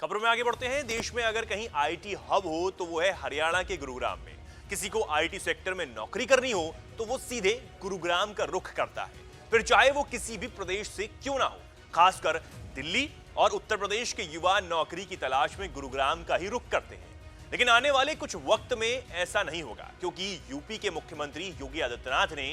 खबरों में आगे बढ़ते हैं। देश में अगर कहीं आईटी हब हो तो वो है हरियाणा के गुरुग्राम में। किसी को आईटी सेक्टर में नौकरी करनी हो तो वो सीधे गुरुग्राम का रुख करता है, फिर चाहे वो किसी भी प्रदेश से क्यों ना हो। खासकर दिल्ली और उत्तर प्रदेश के युवा नौकरी की तलाश में गुरुग्राम का ही रुख करते हैं। लेकिन आने वाले कुछ वक्त में ऐसा नहीं होगा, क्योंकि यूपी के मुख्यमंत्री योगी आदित्यनाथ ने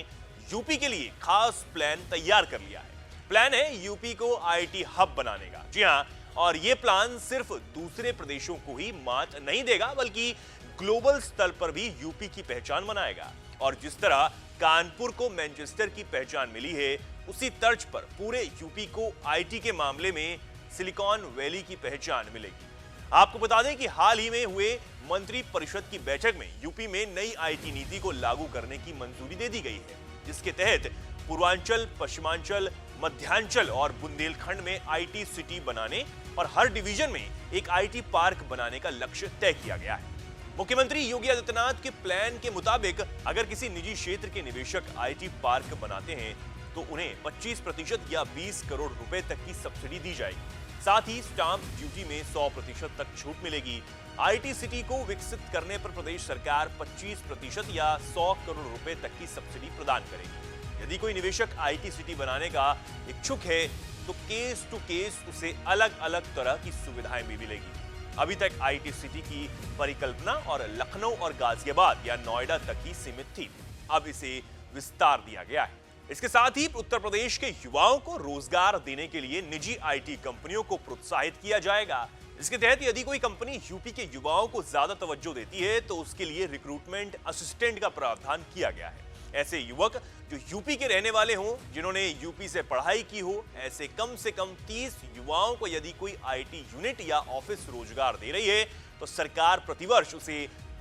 यूपी के लिए खास प्लान तैयार कर लिया है। प्लान है यूपी को आईटी हब बनाने का। जी हां, और यह प्लान सिर्फ दूसरे प्रदेशों को ही मात नहीं देगा, बल्कि ग्लोबल स्तर पर भी यूपी की पहचान बनाएगा। और जिस तरह कानपुर को मैनचेस्टर की पहचान मिली है, उसी तर्ज पर पूरे यूपी को आईटी के मामले में सिलिकॉन वैली की पहचान मिलेगी। आपको बता दें कि हाल ही में हुए मंत्री परिषद की बैठक में यूपी में नई आईटी नीति को लागू करने की मंजूरी दे दी गई है, जिसके तहत पूर्वांचल, पश्चिमांचल, मध्यांचल और बुंदेलखंड में आईटी सिटी बनाने और हर डिवीजन में एक आईटी पार्क बनाने का लक्ष्य तय किया गया है। मुख्यमंत्री योगी आदित्यनाथ के प्लान के मुताबिक अगर किसी निजी क्षेत्र के निवेशक आईटी पार्क बनाते हैं तो उन्हें 25% या 20 करोड़ रुपए तक की सब्सिडी दी जाएगी। साथ ही स्टाम्प ड्यूटी में 100% तक छूट मिलेगी। आईटी सिटी को विकसित करने पर प्रदेश सरकार 25% या 100 करोड़ रुपए तक की सब्सिडी प्रदान करेगी। यदि कोई निवेशक आईटी सिटी बनाने का इच्छुक है तो केस टू केस उसे अलग अलग तरह की सुविधाएं भी मिलेगी। अभी तक आईटी सिटी की परिकल्पना और लखनऊ और गाजियाबाद या नोएडा तक ही सीमित थी, अब इसे विस्तार दिया गया है। इसके साथ ही उत्तर प्रदेश के युवाओं को रोजगार देने के लिए निजी आईटी कंपनियों को प्रोत्साहित किया जाएगा। इसके तहत यदि कोई कंपनी यूपी के युवाओं को ज्यादा तवज्जो देती है तो उसके लिए रिक्रूटमेंट असिस्टेंट का प्रावधान किया गया है। ऐसे युवक जो यूपी के रहने वाले हों, जिन्होंने यूपी से पढ़ाई की हो, ऐसे कम से कम 30 युवाओं को यदि कोई आईटी यूनिट या ऑफिस रोजगार दे रही है तो सरकार प्रतिवर्ष उसे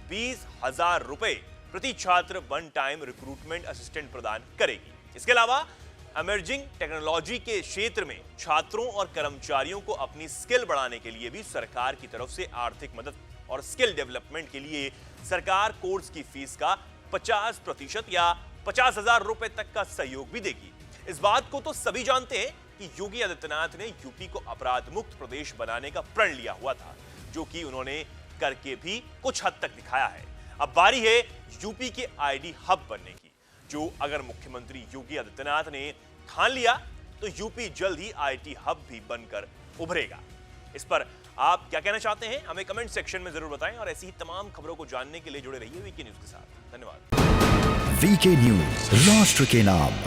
20,000 रुपए प्रति छात्र वन टाइम रिक्रूटमेंट असिस्टेंट प्रदान करेगी। इसके अलावा इमर्जिंग टेक्नोलॉजी के क्षेत्र में छात्रों और कर्मचारियों को अपनी स्किल बढ़ाने के लिए भी सरकार की तरफ से आर्थिक मदद और स्किल डेवलपमेंट के लिए सरकार कोर्स की फीस का 50% या 50,000 रुपए तक का सहयोग भी देगी। इस बात को तो सभी जानते हैं कि योगी आदित्यनाथ ने यूपी को अपराध मुक्त प्रदेश बनाने का प्रण लिया हुआ था, जो कि उन्होंने करके भी कुछ हद तक दिखाया है। अब बारी है यूपी के आईटी हब बनने की, जो अगर मुख्यमंत्री योगी आदित्यनाथ ने ठान लिया तो यूपी जल्द ही आईटी हब भी बनकर उभरेगा। इस पर आप क्या कहना चाहते हैं, हमें कमेंट सेक्शन में जरूर बताएं और ऐसी ही तमाम खबरों को जानने के लिए जुड़े रहिए वीके न्यूज के साथ। धन्यवाद। वीके न्यूज, राष्ट्र के नाम।